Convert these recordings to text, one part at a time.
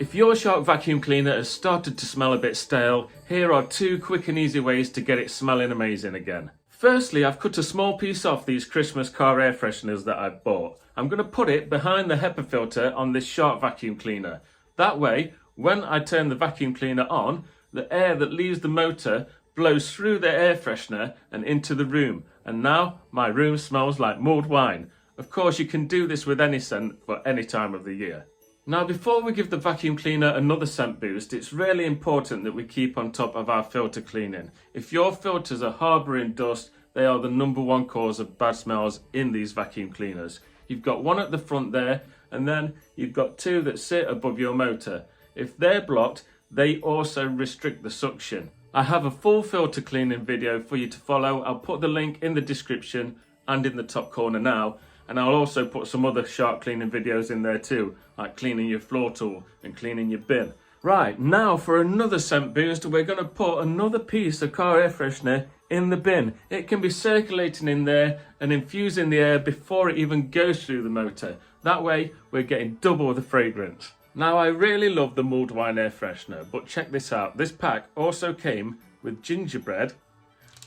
If your shark vacuum cleaner has started to smell a bit stale, here are 2 quick and easy ways to get it smelling amazing again. Firstly, I've cut a small piece off these Christmas car air fresheners that I've bought. I'm going to put it behind the HEPA filter on this shark vacuum cleaner. That way, when I turn the vacuum cleaner on, the air that leaves the motor blows through the air freshener and into the room. And now my room smells like mulled wine. Of course, you can do this with any scent for any time of the year. Now, before we give the vacuum cleaner another scent boost, it's really important that we keep on top of our filter cleaning. If your filters are harbouring dust, they are the #1 cause of bad smells in these vacuum cleaners. You've got one at the front there, and then you've got 2 that sit above your motor. If they're blocked, they also restrict the suction. I have a full filter cleaning video for you to follow. I'll put the link in the description and in the top corner now. And I'll also put some other shark cleaning videos in there too, like cleaning your floor tool and cleaning your bin. Right, now for another scent boost, we're going to put another piece of car air freshener in the bin. It can be circulating in there and infusing the air before it even goes through the motor. That way, we're getting double the fragrance. Now, I really love the mulled wine air freshener, but check this out. This pack also came with gingerbread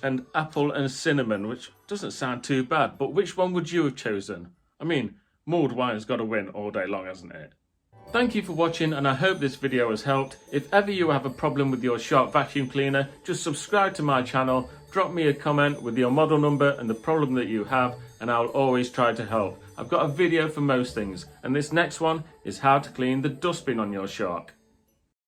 and apple and cinnamon, which doesn't sound too bad, but which one would you have chosen? I mean, mulled wine's got to win all day long, hasn't it? Thank you for watching, and I hope this video has helped. If ever you have a problem with your shark vacuum cleaner, just subscribe to my channel, drop me a comment with your model number and the problem that you have, and I'll always try to help. I've got a video for most things, and this next one is how to clean the dustbin on your shark.